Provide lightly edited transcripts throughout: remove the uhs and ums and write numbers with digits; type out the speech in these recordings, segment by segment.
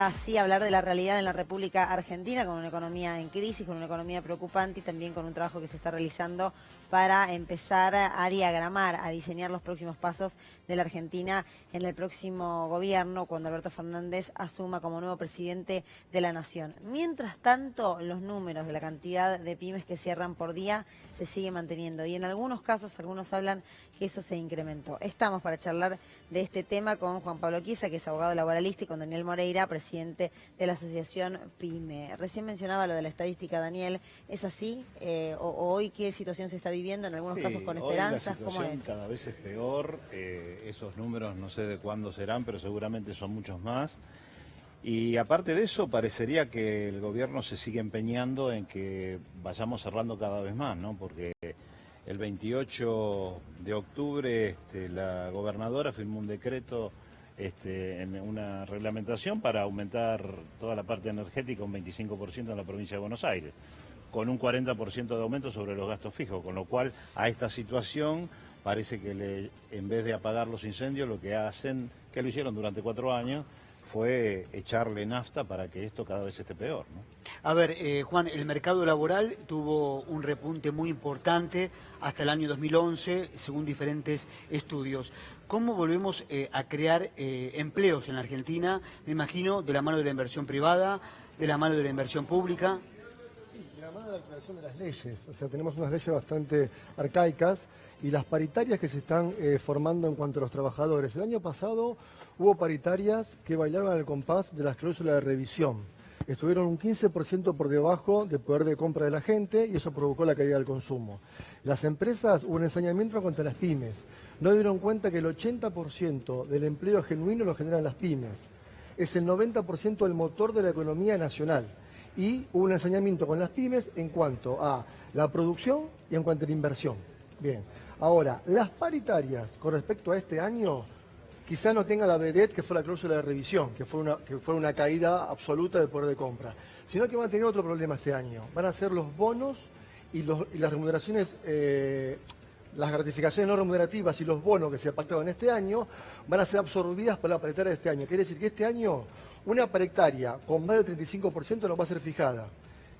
Así hablar de la realidad en la República Argentina, con una economía en crisis, con una economía preocupante y también con un trabajo que se está realizando para empezar a diagramar, a diseñar los próximos pasos de la Argentina en el próximo gobierno, cuando Alberto Fernández asuma como nuevo presidente de la Nación. Mientras tanto, los números de la cantidad de pymes que cierran por día se sigue manteniendo y en algunos casos, algunos hablan que eso se incrementó. Estamos para charlar de este tema con Juan Pablo Chiesa, que es abogado laboralista, y con Daniel Moreira, presidente de la asociación PYME. Recién mencionaba lo de la estadística, Daniel, ¿es así? ¿O hoy qué situación se está viviendo? En algunos casos con esperanzas, ¿cómo es? La situación cada vez es peor, esos números no sé de cuándo serán, pero seguramente son muchos más. Y aparte de eso, parecería que el gobierno se sigue empeñando en que vayamos cerrando cada vez más, ¿no? Porque el 28 de octubre la gobernadora firmó un decreto en una reglamentación para aumentar toda la parte energética un 25% en la provincia de Buenos Aires, con un 40% de aumento sobre los gastos fijos, con lo cual a esta situación parece que en vez de apagar los incendios, lo que hacen, que lo hicieron durante 4 años, fue echarle nafta para que esto cada vez esté peor, ¿no? A ver, Juan, el mercado laboral tuvo un repunte muy importante hasta el año 2011, según diferentes estudios. ¿Cómo volvemos a crear empleos en la Argentina? Me imagino de la mano de la inversión privada, de la mano de la inversión pública. Sí, de la mano de la actualización de las leyes. O sea, tenemos unas leyes bastante arcaicas y las paritarias que se están formando en cuanto a los trabajadores. El año pasado hubo paritarias que bailaron al compás de las cláusulas de revisión. Estuvieron un 15% por debajo del poder de compra de la gente y eso provocó la caída del consumo. Las empresas, hubo un ensañamiento contra las pymes. No dieron cuenta que el 80% del empleo genuino lo generan las pymes. Es el 90% del motor de la economía nacional. Y hubo un ensañamiento con las pymes en cuanto a la producción y en cuanto a la inversión. Bien, ahora, las paritarias con respecto a este año quizá no tenga la vedette que fue la cláusula de revisión, que fue una caída absoluta del poder de compra, sino que van a tener otro problema este año. Van a ser los bonos y las remuneraciones, las gratificaciones no remunerativas y los bonos que se pactaron este año van a ser absorbidas por la paritaria de este año. Quiere decir que este año una paritaria con más del 35% no va a ser fijada.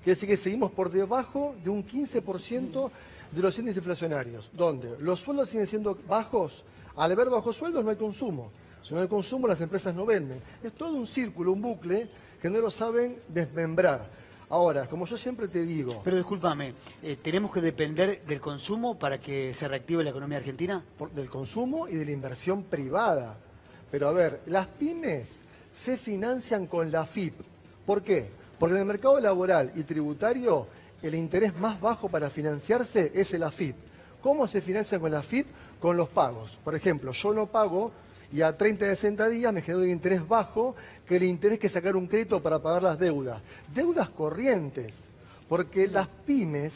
Quiere decir que seguimos por debajo de un 15% de los índices inflacionarios, donde los sueldos siguen siendo bajos. Al haber bajos sueldos no hay consumo. Si no hay consumo, las empresas no venden. Es todo un círculo, un bucle, que no lo saben desmembrar. Ahora, como yo siempre te digo... Pero discúlpame, ¿tenemos que depender del consumo para que se reactive la economía argentina? Del consumo y de la inversión privada. Pero a ver, las pymes se financian con la AFIP. ¿Por qué? Porque en el mercado laboral y tributario el interés más bajo para financiarse es el AFIP. ¿Cómo se financia con la AFIP? Con los pagos. Por ejemplo, yo no pago y a 30 de 60 días me genero un interés bajo que el interés que sacar un crédito para pagar las deudas. Deudas corrientes, porque las pymes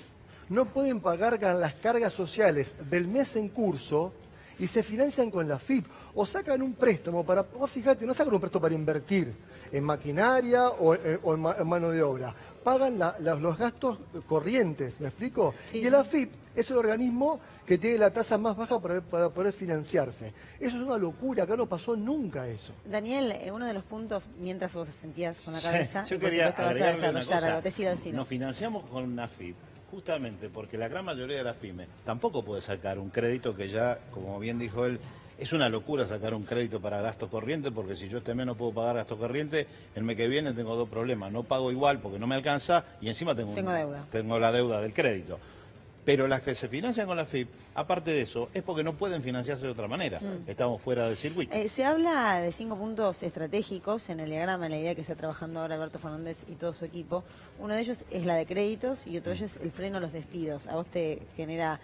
no pueden pagar las cargas sociales del mes en curso y se financian con la AFIP o sacan un préstamo para... Vos fíjate, no sacan un préstamo para invertir en maquinaria o en mano de obra. Pagan los gastos corrientes, ¿me explico? Sí. Y el AFIP es el organismo que tiene la tasa más baja para poder financiarse. Eso es una locura, acá no pasó nunca eso. Daniel, uno de los puntos, mientras vos sentías con la cabeza... Yo quería agregarle una cosa. Decilo. Nos financiamos con una AFIP justamente porque la gran mayoría de las pymes tampoco puede sacar un crédito que ya, como bien dijo él, es una locura sacar un crédito para gastos corrientes, porque si yo este mes no puedo pagar gastos corrientes, el mes que viene tengo 2 problemas. No pago igual porque no me alcanza y encima tengo la deuda del crédito. Pero las que se financian con la AFIP, aparte de eso, es porque no pueden financiarse de otra manera. Estamos fuera del circuito. Se habla de 5 puntos estratégicos en el diagrama, en la idea que está trabajando ahora Alberto Fernández y todo su equipo. Uno de ellos es la de créditos y otro de ellos es el freno a los despidos. ¿A vos te genera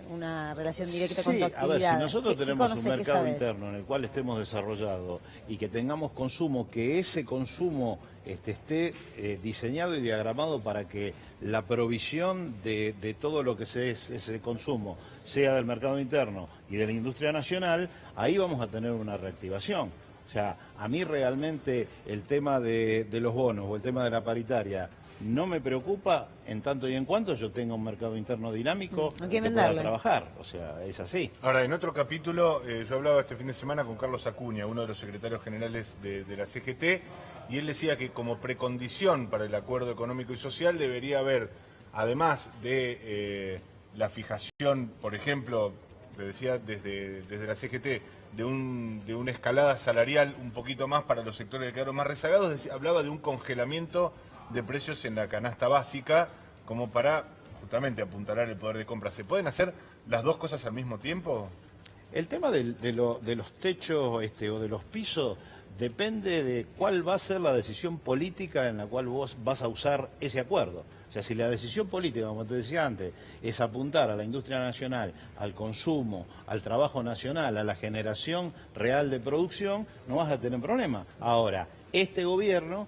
una relación directa con tu actividad? A ver, si nosotros tenemos un mercado interno en el cual estemos desarrollados y que tengamos consumo, que ese consumo esté diseñado y diagramado para que la provisión de todo lo que es ese consumo sea del mercado interno y de la industria nacional, ahí vamos a tener una reactivación. O sea, a mí realmente el tema de los bonos o el tema de la paritaria no me preocupa en tanto y en cuanto yo tenga un mercado interno dinámico que pueda trabajar. O sea, es así. Ahora, en otro capítulo, yo hablaba este fin de semana con Carlos Acuña, uno de los secretarios generales de la CGT, y él decía que como precondición para el acuerdo económico y social debería haber, además de la fijación, por ejemplo, le decía desde la CGT, de una escalada salarial un poquito más para los sectores que quedaron más rezagados, hablaba de un congelamiento de precios en la canasta básica como para justamente apuntalar el poder de compra. ¿Se pueden hacer las dos cosas al mismo tiempo? El tema de los techos o de los pisos depende de cuál va a ser la decisión política en la cual vos vas a usar ese acuerdo. O sea, si la decisión política, como te decía antes, es apuntar a la industria nacional, al consumo, al trabajo nacional, a la generación real de producción, no vas a tener problema. Ahora, este gobierno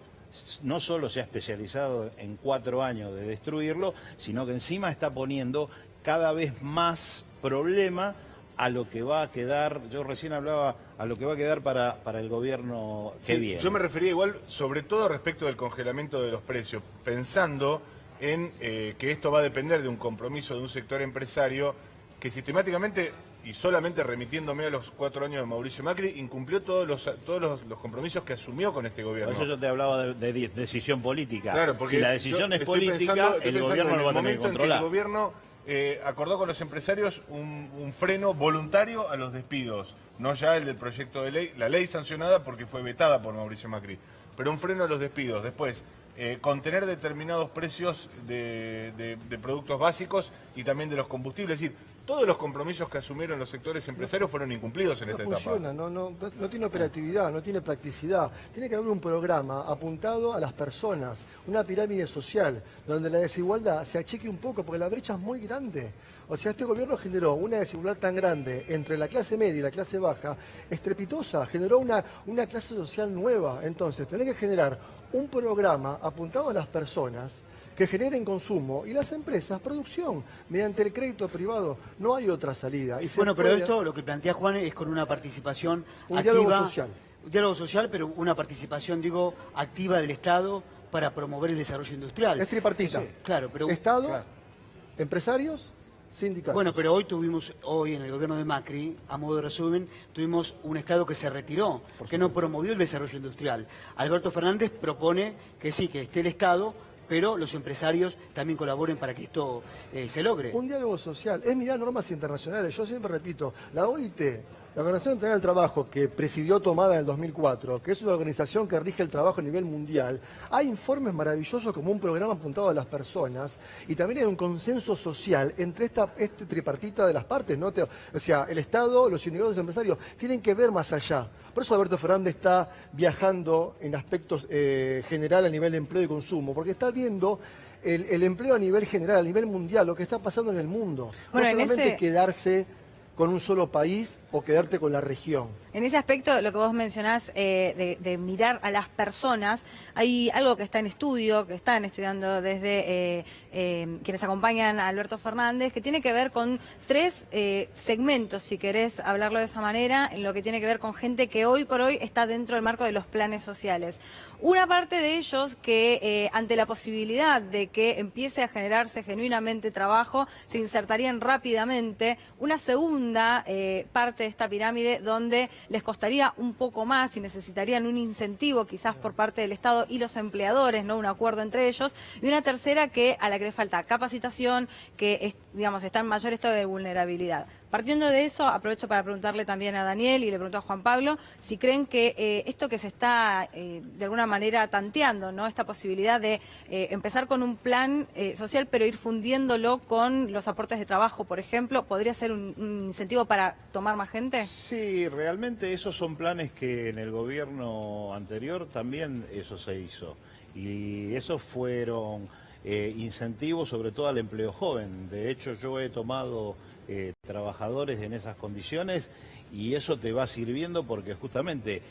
no solo se ha especializado en 4 años de destruirlo, sino que encima está poniendo cada vez más problema a lo que va a quedar, yo recién hablaba, a lo que va a quedar para el gobierno que viene. Yo me refería igual, sobre todo respecto del congelamiento de los precios, pensando en que esto va a depender de un compromiso de un sector empresario que sistemáticamente, y solamente remitiéndome a los 4 años de Mauricio Macri, incumplió todos los compromisos que asumió con este gobierno. Por eso yo te hablaba de decisión política. Claro, porque si la decisión es política, el gobierno lo va a tener que controlar. El gobierno acordó con los empresarios un freno voluntario a los despidos, no ya el del proyecto de ley, la ley sancionada porque fue vetada por Mauricio Macri, pero un freno a los despidos. Después, contener determinados precios de productos básicos y también de los combustibles. Es decir, todos los compromisos que asumieron los sectores empresarios fueron incumplidos en esta etapa. No tiene operatividad, no tiene practicidad. Tiene que haber un programa apuntado a las personas, una pirámide social, donde la desigualdad se achique un poco, porque la brecha es muy grande. O sea, este gobierno generó una desigualdad tan grande entre la clase media y la clase baja, estrepitosa, generó una clase social nueva. Entonces, tenés que generar un programa apuntado a las personas que generen consumo y las empresas producción mediante el crédito privado. No hay otra salida. Y pero esto lo que plantea Juan es con una participación un activa, diálogo social. Un diálogo social, pero una participación, digo, activa del Estado para promover el desarrollo industrial. Es tripartita. Sí, claro, pero Estado, claro. Empresarios, sindicatos. Bueno, pero hoy en el gobierno de Macri, a modo de resumen, tuvimos un Estado que se retiró, que no promovió el desarrollo industrial. Alberto Fernández propone que sí, que esté el Estado, pero los empresarios también colaboren para que esto se logre. Un diálogo social, es mirar normas internacionales. Yo siempre repito, la OIT, la Organización Internacional del Trabajo, que presidió Tomada en el 2004, que es una organización que rige el trabajo a nivel mundial, hay informes maravillosos como un programa apuntado a las personas y también hay un consenso social entre este tripartita de las partes, ¿no? O sea, el Estado, los sindicatos y los empresarios tienen que ver más allá. Por eso Alberto Fernández está viajando en aspectos general a nivel de empleo y consumo, porque está viendo el empleo a nivel general, a nivel mundial, lo que está pasando en el mundo. Bueno, no solamente quedarse con un solo país o quedarte con la región. En ese aspecto, lo que vos mencionás de mirar a las personas, hay algo que está en estudio, que están estudiando desde quienes acompañan a Alberto Fernández, que tiene que ver con 3 segmentos, si querés hablarlo de esa manera, en lo que tiene que ver con gente que hoy por hoy está dentro del marco de los planes sociales. Una parte de ellos que ante la posibilidad de que empiece a generarse genuinamente trabajo, se insertarían rápidamente. Una segunda parte de esta pirámide donde les costaría un poco más y necesitarían un incentivo quizás por parte del Estado y los empleadores, no un acuerdo entre ellos. Y una tercera a la que le falta capacitación, que digamos está en mayor estado de vulnerabilidad. Partiendo de eso, aprovecho para preguntarle también a Daniel y le pregunto a Juan Pablo si creen que esto que se está de alguna manera tanteando, ¿no? Esta posibilidad de empezar con un plan social pero ir fundiéndolo con los aportes de trabajo, por ejemplo, ¿podría ser un incentivo para tomar más gente? Sí, realmente esos son planes que en el gobierno anterior también eso se hizo. Y esos fueron incentivos sobre todo al empleo joven. De hecho, yo he tomado trabajadores en esas condiciones y eso te va sirviendo porque justamente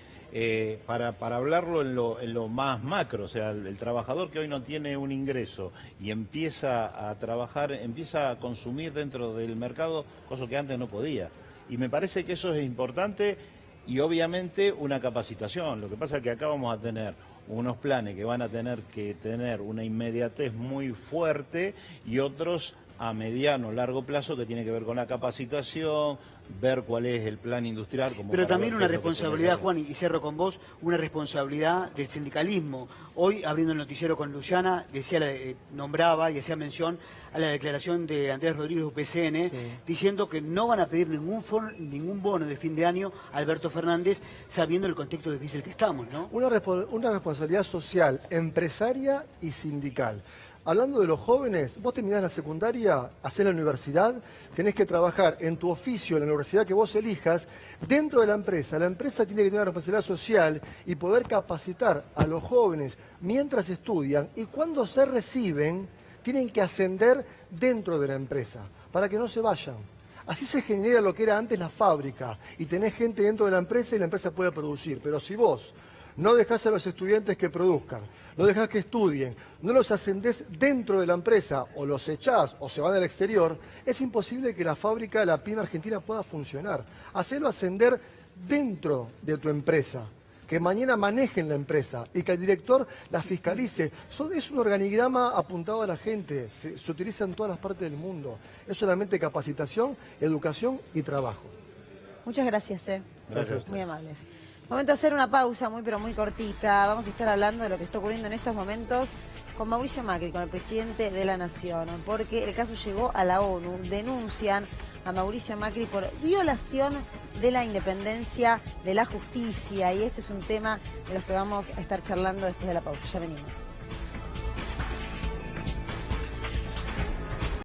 para hablarlo en lo más macro, o sea, el trabajador que hoy no tiene un ingreso y empieza a trabajar, empieza a consumir dentro del mercado, cosa que antes no podía. Y me parece que eso es importante y obviamente una capacitación. Lo que pasa es que acá vamos a tener unos planes que van a tener que tener una inmediatez muy fuerte y otros a mediano, largo plazo que tiene que ver con la capacitación, ver cuál es el plan industrial. Pero también una responsabilidad, Juan, y cierro con vos, una responsabilidad del sindicalismo. Hoy, abriendo el noticiero con Luciana, nombraba y hacía mención a la declaración de Andrés Rodríguez de UPCN, diciendo que no van a pedir ningún bono de fin de año a Alberto Fernández, sabiendo el contexto difícil que estamos, ¿no? Una responsabilidad social, empresaria y sindical. Hablando de los jóvenes, vos terminás la secundaria, hacés la universidad, tenés que trabajar en tu oficio, en la universidad que vos elijas, dentro de la empresa. La empresa tiene que tener una responsabilidad social y poder capacitar a los jóvenes mientras estudian, y cuando se reciben, tienen que ascender dentro de la empresa, para que no se vayan. Así se genera lo que era antes la fábrica, y tenés gente dentro de la empresa y la empresa puede producir. Pero si vos no dejás a los estudiantes que produzcan, no dejás que estudien, no los ascendés dentro de la empresa, o los echás o se van al exterior, es imposible que la fábrica, la pyme argentina pueda funcionar. Hacelo ascender dentro de tu empresa, que mañana manejen la empresa y que el director la fiscalice. Es un organigrama apuntado a la gente, se utiliza en todas las partes del mundo. Es solamente capacitación, educación y trabajo. Muchas gracias, Gracias. Muy amables. Momento de hacer una pausa muy pero muy cortita. Vamos a estar hablando de lo que está ocurriendo en estos momentos con Mauricio Macri, con el presidente de la Nación, porque el caso llegó a la ONU. Denuncian a Mauricio Macri por violación de la independencia de la justicia, y este es un tema de los que vamos a estar charlando después de la pausa. Ya venimos.